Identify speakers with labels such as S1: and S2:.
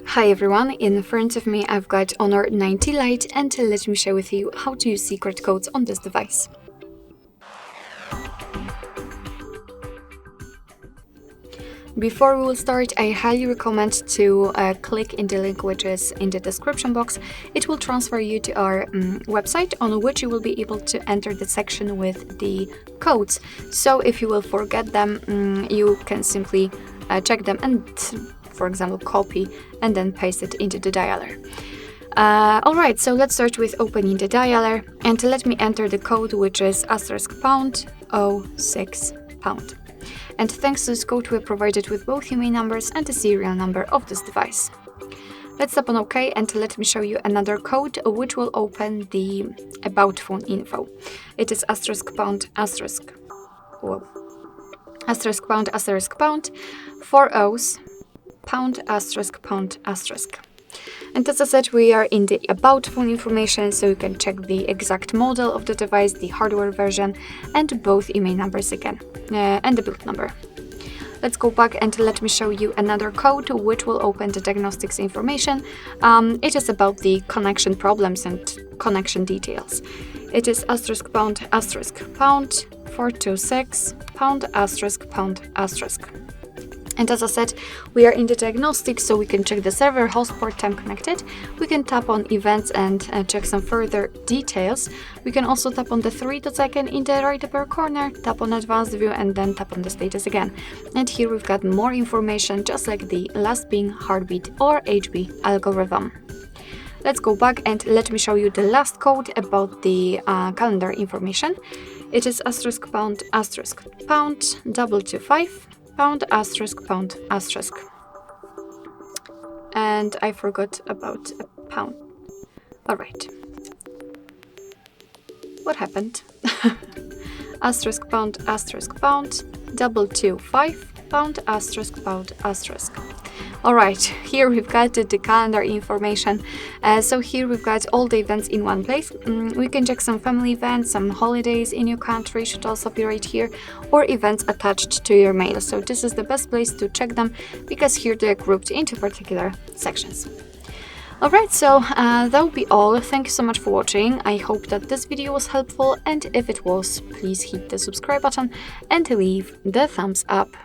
S1: Hi everyone, in front of me I've got Honor 90 Lite, and let me share with you how to use secret codes on this device. Before we will start, I highly recommend to click in the link which is in the description box. It will transfer you to our website, on which you will be able to enter the section with the codes. So if you will forget them, you can simply check them and, for example, copy and then paste it into the dialer. Alright, so let's start with opening the dialer, and let me enter the code, which is *#06#. And thanks to this code, we're provided with both UMA numbers and the serial number of this device. Let's tap on OK, and let me show you another code which will open the About Phone info. It is *###, 4 O's, ###. And as I said, we are in the About Phone information, so you can check the exact model of the device, the hardware version, and both email numbers again, and the build number. Let's go back and let me show you another code which will open the diagnostics information. It is about the connection problems and connection details. It is *###, 426, ####. And as I said, we are in the diagnostics, so we can check the server, host port, time connected. We can tap on events and check some further details. We can also tap on the 3 dots icon in the right upper corner, tap on advanced view, and then tap on the status again. And here we've got more information, just like the last ping, heartbeat, or HB algorithm. Let's go back and let me show you the last code about the calendar information. It is *### 225. ####. And I forgot about a pound. Alright. What happened? *### 225. ####. Alright, here we've got the calendar information. So here we've got all the events in one place. We can check some family events, some holidays in your country should also be right here, or events attached to your mail. So this is the best place to check them, because here they're grouped into particular sections. Alright, so that will be all. Thank you so much for watching. I hope that this video was helpful, and if it was, please hit the subscribe button and leave the thumbs up.